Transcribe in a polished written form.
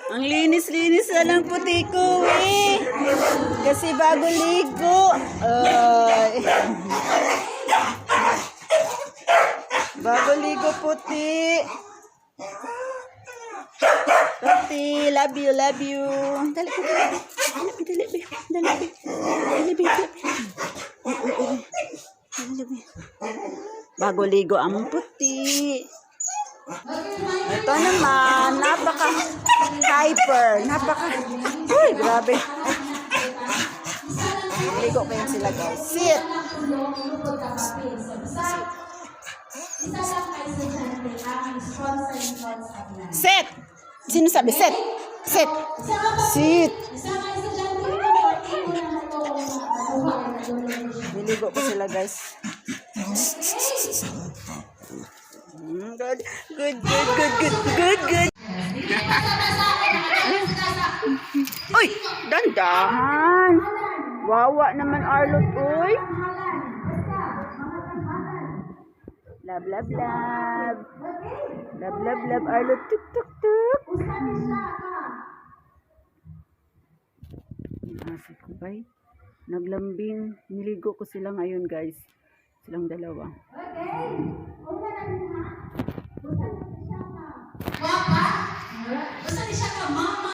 Ang linis-linis na lang puti ko eh. Kasi bago ligo. Bago ligo puti. Puti, love you, love you. Dali, bago ligo ang puti. Ito naman, napaka-hyper. Uy, grabe. Ligo kayo sila guys. Sit. Sit. Sino sabi? Sit. Sit. Sit. Niligo ko sila guys. Good. Uy, dandahan. Wawa naman Arlot, uy. Love. Love, Arlot. Tuk. Asik ko ba? Naglambing. Niligo ko sila ngayon guys. Silang dalawa. Wapa? Basta di siya ka, ma.